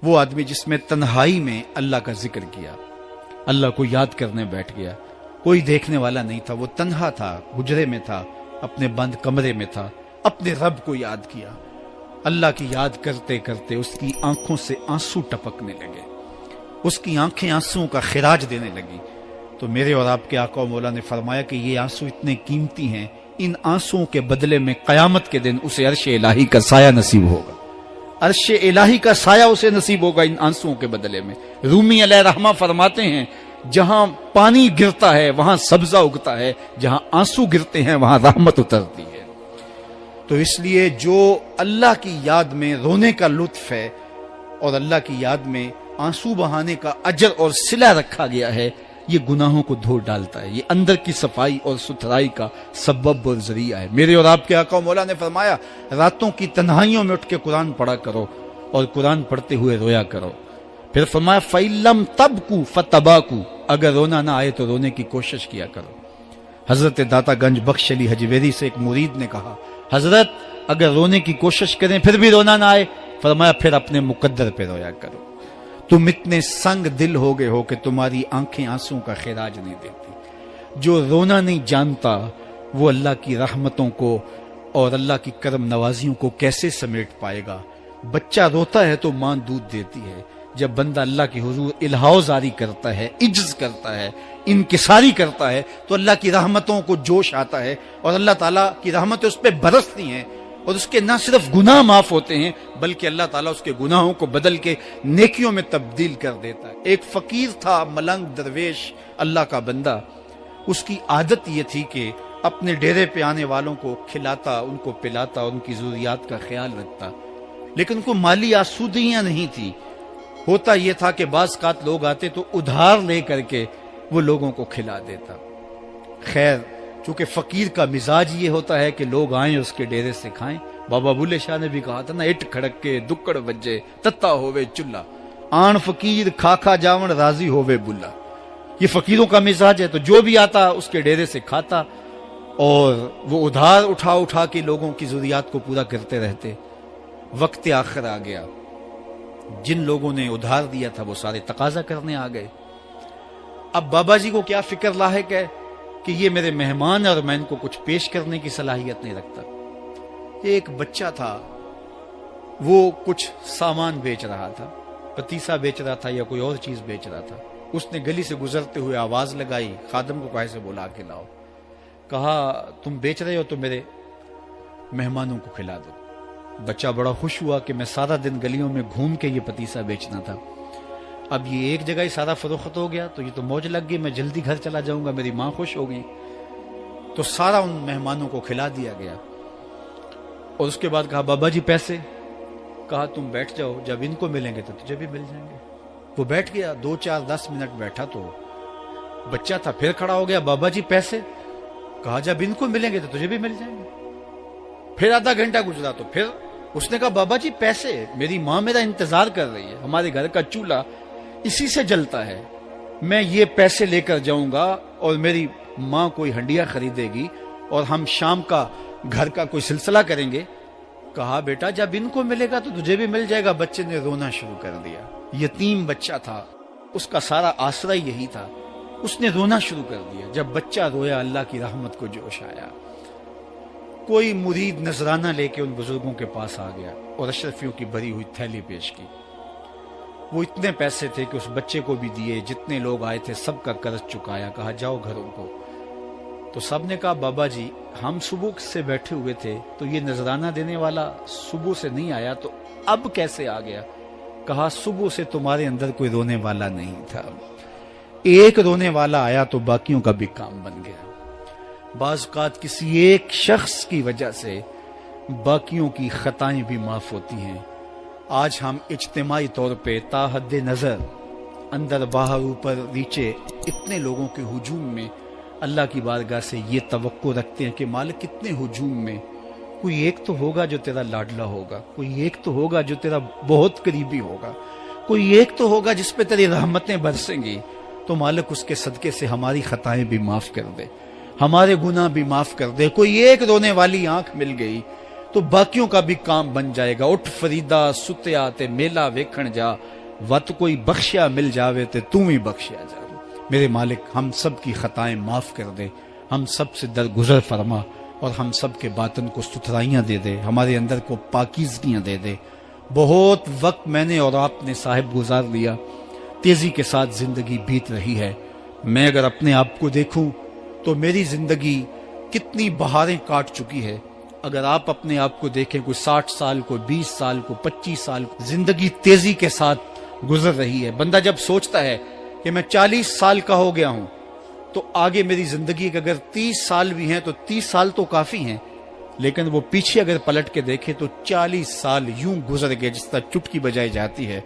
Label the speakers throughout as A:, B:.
A: وہ آدمی جس میں تنہائی میں اللہ کا ذکر کیا، اللہ کو یاد کرنے بیٹھ گیا، کوئی دیکھنے والا نہیں تھا، وہ تنہا تھا، حجرے میں تھا، اپنے بند کمرے میں تھا، اپنے رب کو یاد کیا۔ اللہ کی یاد کرتے کرتے اس کی آنکھوں سے آنسو ٹپکنے لگے، اس کی آنکھیں آنسو کا خراج دینے لگی۔ تو میرے اور آپ کے آقا و مولا نے فرمایا کہ یہ آنسو اتنے قیمتی ہیں، ان آنسوؤں کے بدلے میں قیامت کے دن اسے عرش الہی کا سایہ نصیب ہوگا، عرش الہی کا سایہ اسے نصیب ہوگا ان آنسوؤں کے بدلے میں۔ رومی علیہ رحمہ فرماتے ہیں جہاں پانی گرتا ہے وہاں سبزہ اگتا ہے، جہاں آنسو گرتے ہیں وہاں رحمت اترتی ہے۔ تو اس لیے جو اللہ کی یاد میں رونے کا لطف ہے اور اللہ کی یاد میں آنسو بہانے کا اجر اور صلہ رکھا گیا ہے، یہ گناہوں کو دھو ڈالتا ہے، یہ اندر کی صفائی اور ستھرائی کا سبب اور ذریعہ ہے۔ میرے اور آپ کے آقا و مولا نے فرمایا راتوں کی تنہائیوں میں اٹھ کے قرآن پڑھا کرو اور قرآن پڑھتے ہوئے رویا کرو۔ پھر فرمایا فَإِلَّمْ تَبْكُوا فَتَبَاكُوا، اگر رونا نہ آئے تو رونے کی کوشش کیا کرو۔ حضرت داتا گنج بخش علی حجویری سے ایک مرید نے کہا حضرت اگر رونے کی کوشش کریں پھر بھی رونا نہ آئے، فرمایا پھر اپنے مقدر پہ رویا کرو۔ تم اتنے سنگ دل ہو گئے ہو کہ تمہاری آنکھیں آنسوں کا خراج نہیں دیتی۔ جو رونا نہیں جانتا وہ اللہ کی رحمتوں کو اور اللہ کی کرم نوازیوں کو کیسے سمیٹ پائے گا؟ بچہ روتا ہے تو ماں دودھ دیتی ہے، جب بندہ اللہ کی حضور الہاؤ زاری کرتا ہے، عجز کرتا ہے، انکساری کرتا ہے تو اللہ کی رحمتوں کو جوش آتا ہے اور اللہ تعالیٰ کی رحمتیں اس پہ برستی ہیں اور اس کے نہ صرف گناہ معاف ہوتے ہیں بلکہ اللہ تعالیٰ اس کے گناہوں کو بدل کے نیکیوں میں تبدیل کر دیتا ہے۔ ایک فقیر تھا، ملنگ درویش، اللہ کا بندہ، اس کی عادت یہ تھی کہ اپنے ڈیرے پہ آنے والوں کو کھلاتا، ان کو پلاتا، ان کی ضروریات کا خیال رکھتا، لیکن کو مالی آسودگیاں نہیں تھی۔ ہوتا یہ تھا کہ بعض اوقات لوگ آتے تو ادھار لے کر کے وہ لوگوں کو کھلا دیتا۔ خیر چونکہ فقیر کا مزاج یہ ہوتا ہے کہ لوگ آئیں اس کے ڈیرے سے کھائیں، بابا بلے شاہ نے بھی کہا تھا نا اٹ کھڑک کے دکڑ بجے تتا ہووے چلا، آن فقیر کھا کھا جاون راضی ہووے بلا۔ یہ فقیروں کا مزاج ہے، تو جو بھی آتا اس کے ڈیرے سے کھاتا اور وہ ادھار اٹھا اٹھا کے لوگوں کی ضروریات کو پورا کرتے رہتے۔ وقت آخر آ گیا، جن لوگوں نے ادھار دیا تھا وہ سارے تقاضا کرنے آ گئے۔ اب بابا جی کو کیا فکر لاحق ہے کہ یہ میرے مہمان اور میں ان کو کچھ پیش کرنے کی صلاحیت نہیں رکھتا۔ ایک بچہ تھا، وہ کچھ سامان بیچ رہا تھا، پتیسا بیچ رہا تھا یا کوئی اور چیز بیچ رہا تھا۔ اس نے گلی سے گزرتے ہوئے آواز لگائی، خادم کو کہے سے بلا کے لاؤ، کہا تم بیچ رہے ہو تو میرے مہمانوں کو کھلا دو۔ بچہ بڑا خوش ہوا کہ میں سارا دن گلیوں میں گھوم کے یہ پتیسا بیچنا تھا، اب یہ ایک جگہ ہی سارا فروخت ہو گیا تو یہ تو موج لگ گئی، میں جلدی گھر چلا جاؤں گا، میری ماں خوش ہو گئی۔ تو سارا ان مہمانوں کو کھلا دیا گیا اور اس کے بعد کہا بابا جی پیسے؟ کہا تم بیٹھ جاؤ، جب ان کو ملیں گے تو تجھے بھی مل جائیں گے۔ وہ بیٹھ گیا، 2 4 10 منٹ بیٹھا تو بچہ تھا، پھر کھڑا ہو گیا، بابا جی پیسے؟ کہا جب ان کو ملیں گے تو تجھے بھی مل جائیں گے۔ پھر آدھا گھنٹہ گزرا تو پھر اس نے کہا بابا جی پیسے؟ میری ماں میرا انتظار کر رہی ہے، ہمارے گھر کا چولہا اسی سے جلتا ہے، میں یہ پیسے لے کر جاؤں گا اور میری ماں کوئی ہنڈیا خریدے گی اور ہم شام کا گھر کا کوئی سلسلہ کریں گے۔ کہا بیٹا جب ان کو ملے گا تو تجھے بھی مل جائے گا۔ بچے نے رونا شروع کر دیا، یتیم بچہ تھا، اس کا سارا آسرا یہی تھا، اس نے رونا شروع کر دیا۔ جب بچہ رویا اللہ کی رحمت کو جوش آیا۔ کوئی مرید نذرانہ لے کے ان بزرگوں کے پاس آ گیا اور اشرفیوں کی بھری ہوئی تھیلی پیش کی۔ وہ اتنے پیسے تھے کہ اس بچے کو بھی دیے، جتنے لوگ آئے تھے سب کا قرض چکایا، کہا جاؤ گھروں کو۔ تو سب نے کہا بابا جی ہم صبح سے بیٹھے ہوئے تھے تو یہ نذرانہ دینے والا صبح سے نہیں آیا تو اب کیسے آ گیا؟ کہا صبح سے تمہارے اندر کوئی رونے والا نہیں تھا، ایک رونے والا آیا تو باقیوں کا بھی کام بن گیا۔ بعض اوقات کسی ایک شخص کی وجہ سے باقیوں کی خطائیں بھی معاف ہوتی ہیں۔ آج ہم اجتماعی طور پہ تا حد نظر اندر باہر اوپر نیچے اتنے لوگوں کے ہجوم میں اللہ کی بارگاہ سے یہ توقع رکھتے ہیں کہ مالک کتنے ہجوم میں کوئی ایک تو ہوگا جو تیرا لاڈلا ہوگا، کوئی ایک تو ہوگا جو تیرا بہت قریبی ہوگا، کوئی ایک تو ہوگا جس پہ تیری رحمتیں برسیں گی۔ تو مالک اس کے صدقے سے ہماری خطائیں بھی معاف کر دے، ہمارے گناہ بھی معاف کر دے۔ کوئی ایک رونے والی آنکھ مل گئی تو باقیوں کا بھی کام بن جائے گا۔ اٹھ فریدا ستیا تے میلا ویکھن جا، وت کوئی بخشیا مل جاوے تے تو ہی بخشیا جا۔ میرے مالک ہم سب کی خطائیں معاف کر دے، ہم سب سے درگزر فرما، اور ہم سب کے باطن کو ستھرائیاں دے دے، ہمارے اندر کو پاکیزگیاں دے دے۔ بہت وقت میں نے اور آپ نے صاحب گزار لیا، تیزی کے ساتھ زندگی بیت رہی ہے۔ میں اگر اپنے آپ کو دیکھوں تو میری زندگی کتنی بہاریں کاٹ چکی ہے۔ اگر آپ اپنے آپ کو دیکھیں، کوئی 60 سال، کوئی 20 سال، کوئی 25 سال، زندگی تیزی کے ساتھ گزر رہی ہے۔ بندہ جب سوچتا ہے کہ میں 40 سال کا ہو گیا ہوں تو آگے میری زندگی کے اگر 30 سال بھی ہیں تو 30 سال تو کافی ہیں، لیکن وہ پیچھے اگر پلٹ کے دیکھے تو 40 سال یوں گزر گئے جس طرح چٹکی بجائی جاتی ہے۔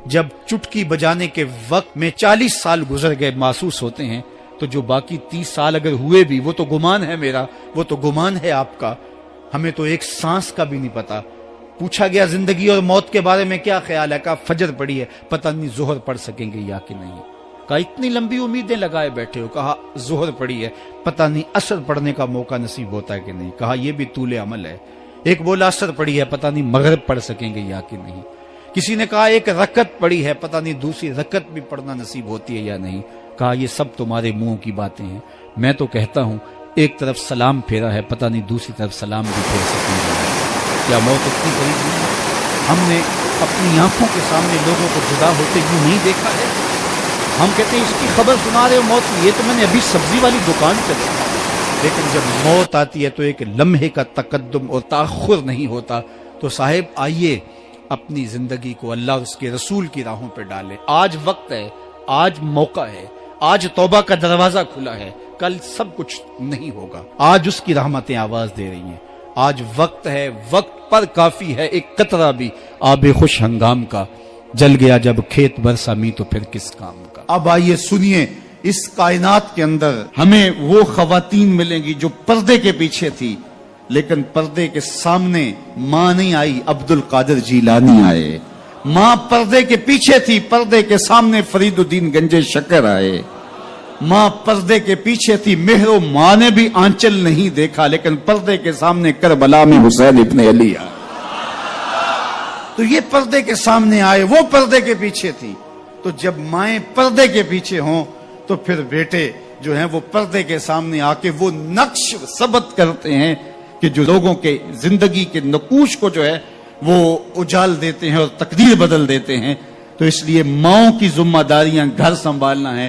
A: جب چٹکی بجانے کے وقت میں 40 سال گزر گئے محسوس ہوتے ہیں، تو جو باقی 30 سال اگر ہوئے بھی، وہ تو گمان ہے میرا، وہ تو گمان ہے آپ کا، ہمیں تو ایک سانس کا بھی نہیں پتا۔ پوچھا گیا زندگی اور موت کے بارے میں کیا خیال ہے؟ کہا فجر پڑی ہے، پتہ نہیں ظہر پڑھ سکیں گے یا کہ نہیں۔ کہا اتنی لمبی امیدیں لگائے بیٹھے ہو، کہا ظہر پڑی ہے، پتہ نہیں عصر پڑھنے کا موقع نصیب ہوتا ہے کہ نہیں۔ کہا یہ بھی طول عمل ہے۔ ایک بولا عصر پڑی ہے، پتہ نہیں مغرب پڑھ سکیں گے یا کہ نہیں۔ کسی نے کہا ایک رکعت پڑی ہے، پتہ نہیں دوسری رکعت بھی پڑھنا نصیب ہوتی ہے یا نہیں۔ کہا یہ سب تمہارے منہوں کی باتیں ہیں، میں تو کہتا ہوں ایک طرف سلام پھیرا ہے، پتہ نہیں دوسری طرف سلام بھی پھیر سکیں گے۔ کیا موت اتنی قریب نہیں ہے؟ ہم نے اپنی آنکھوں کے سامنے لوگوں کو جدا ہوتے یوں نہیں دیکھا ہے۔ ہم کہتے ہیں اس کی خبر سنا رہے ہو موت کی، یہ تو میں نے ابھی سبزی والی دکان پہ دیکھا، لیکن جب موت آتی ہے تو ایک لمحے کا تقدم اور تاخر نہیں ہوتا۔ تو صاحب آئیے اپنی زندگی کو اللہ اور اس کے رسول کی راہوں پہ ڈالیں۔ آج وقت ہے، آج موقع ہے، آج توبہ کا دروازہ کھلا ہے، کل سب کچھ نہیں ہوگا۔ آج اس کی رحمتیں آواز دے رہی ہیں، آج وقت ہے، وقت پر کافی ہے ایک قطرہ بھی آب خوش ہنگام کا، جل گیا جب کھیت برسا می تو پھر کس کام کا۔ اب آئیے سنیے، اس کائنات کے اندر ہمیں وہ خواتین ملیں گی جو پردے کے پیچھے تھی، لیکن پردے کے سامنے ماں نہیں آئی، عبد القادر جیلانی آئے۔ ماں پردے کے پیچھے تھی، پردے کے سامنے فرید الدین گنج شکر آئے۔ ماں پردے کے پیچھے تھی، مہر و ماں نے بھی آنچل نہیں دیکھا، لیکن پردے کے سامنے کربلا میں حسین ابن علی آئے۔ تو یہ پردے کے سامنے آئے، وہ پردے کے پیچھے تھی۔ تو جب مائیں پردے کے پیچھے ہوں تو پھر بیٹے جو ہیں وہ پردے کے سامنے آ کے وہ نقش ثبت کرتے ہیں کہ جو لوگوں کے زندگی کے نقوش کو جو ہے وہ اجال دیتے ہیں اور تقدیر بدل دیتے ہیں۔ تو اس لیے ماؤں کی ذمہ داریاں گھر سنبھالنا ہے،